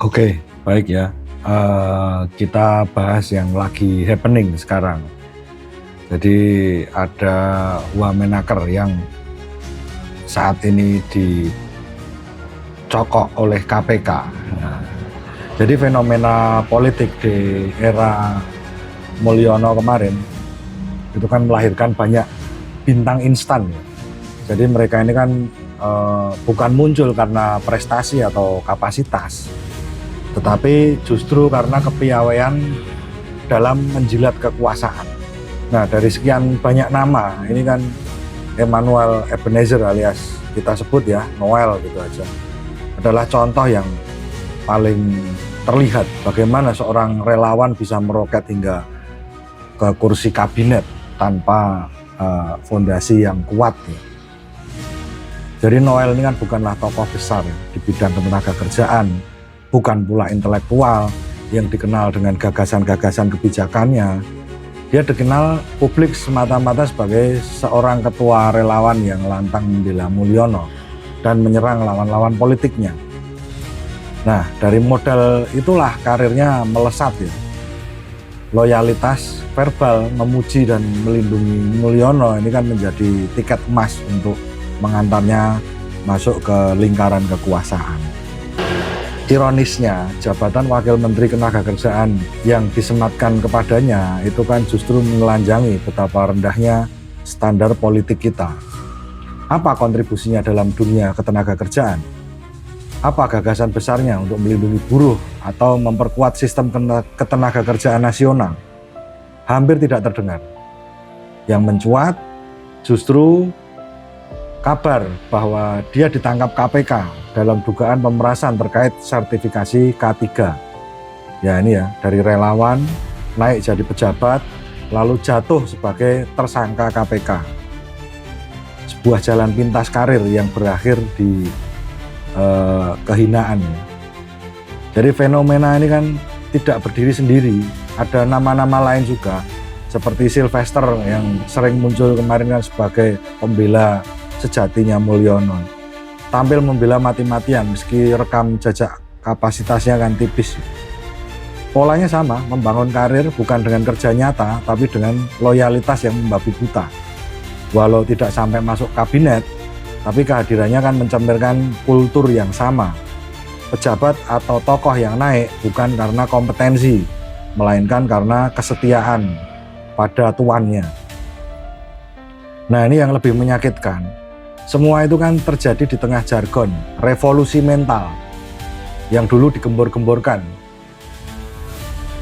Oke, baik ya. Kita bahas yang lagi happening sekarang. Jadi ada Wamenaker yang saat ini dicokok oleh KPK. Nah, jadi fenomena politik di era Mulyono kemarin itu kan melahirkan banyak bintang instan. Jadi mereka ini kan bukan muncul karena prestasi atau kapasitas, tetapi justru karena kepiawaian dalam menjilat kekuasaan. Nah, dari sekian banyak nama, ini kan Emmanuel Ebenezer alias kita sebut ya Noel gitu aja, adalah contoh yang paling terlihat bagaimana seorang relawan bisa meroket hingga ke kursi kabinet tanpa fondasi yang kuat ya. Jadi Noel ini kan bukanlah tokoh besar ya, di bidang ketenagakerjaan, bukan pula intelektual yang dikenal dengan gagasan-gagasan kebijakannya. Dia dikenal publik semata-mata sebagai seorang ketua relawan yang lantang membela Mulyono dan menyerang lawan-lawan politiknya. Nah, dari modal itulah karirnya melesat ya. Loyalitas verbal memuji dan melindungi Mulyono ini kan menjadi tiket emas untuk mengantarnya masuk ke lingkaran kekuasaan. Ironisnya, jabatan Wakil Menteri Ketenagakerjaan yang disematkan kepadanya itu kan justru menelanjangi betapa rendahnya standar politik kita. Apa kontribusinya dalam dunia ketenagakerjaan? Apa gagasan besarnya untuk melindungi buruh atau memperkuat sistem ketenagakerjaan nasional? Hampir tidak terdengar. Yang mencuat justru kabar bahwa dia ditangkap KPK dalam dugaan pemerasan terkait sertifikasi K3. Ya ini ya, dari relawan naik jadi pejabat lalu jatuh sebagai tersangka KPK. Sebuah jalan pintas karir yang berakhir di kehinaan. Jadi fenomena ini kan tidak berdiri sendiri, ada nama-nama lain juga seperti Sylvester yang sering muncul kemarin kan sebagai pembela sejatinya Mulyono, tampil membela mati-matian meski rekam jejak kapasitasnya kan tipis. Polanya sama, membangun karir bukan dengan kerja nyata tapi dengan loyalitas yang membabi buta. Walau tidak sampai masuk kabinet, tapi kehadirannya kan mencerminkan kultur yang sama. Pejabat atau tokoh yang naik bukan karena kompetensi, melainkan karena kesetiaan pada tuannya. Nah, ini yang lebih menyakitkan. Semua itu kan terjadi di tengah jargon revolusi mental yang dulu digembor-gemborkan.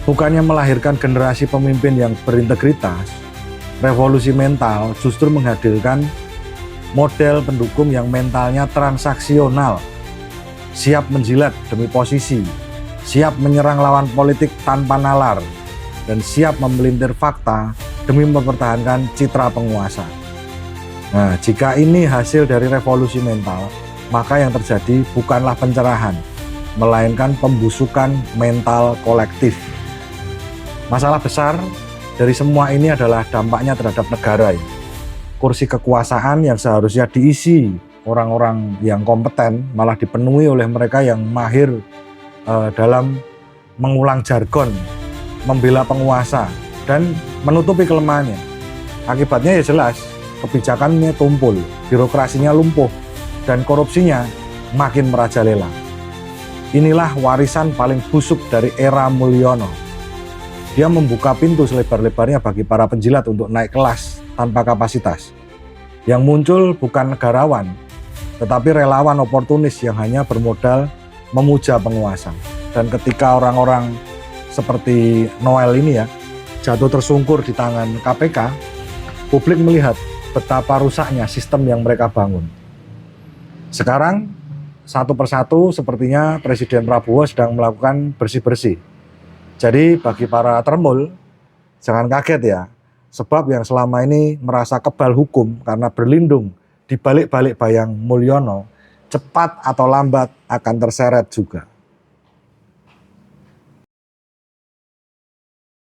Bukannya melahirkan generasi pemimpin yang berintegritas, revolusi mental justru menghadirkan model pendukung yang mentalnya transaksional, siap menjilat demi posisi, siap menyerang lawan politik tanpa nalar, dan siap memelintir fakta demi mempertahankan citra penguasa. Nah, jika ini hasil dari revolusi mental, maka yang terjadi bukanlah pencerahan, melainkan pembusukan mental kolektif. Masalah besar dari semua ini adalah dampaknya terhadap negara. Kursi kekuasaan yang seharusnya diisi orang-orang yang kompeten malah dipenuhi oleh mereka yang mahir dalam mengulang jargon, membela penguasa, dan menutupi kelemahannya. Akibatnya ya jelas, kebijakannya tumpul, birokrasinya lumpuh, dan korupsinya makin merajalela. Inilah warisan paling busuk dari era Mulyono. Dia membuka pintu selebar-lebarnya bagi para penjilat untuk naik kelas tanpa kapasitas. Yang muncul bukan negarawan, tetapi relawan oportunis yang hanya bermodal memuja penguasa. Dan ketika orang-orang seperti Noel ini ya jatuh tersungkur di tangan KPK, publik melihat betapa rusaknya sistem yang mereka bangun. Sekarang satu persatu sepertinya Presiden Prabowo sedang melakukan bersih-bersih. Jadi bagi para termul, jangan kaget ya, sebab yang selama ini merasa kebal hukum karena berlindung di balik-balik bayang Mulyono, cepat atau lambat akan terseret juga.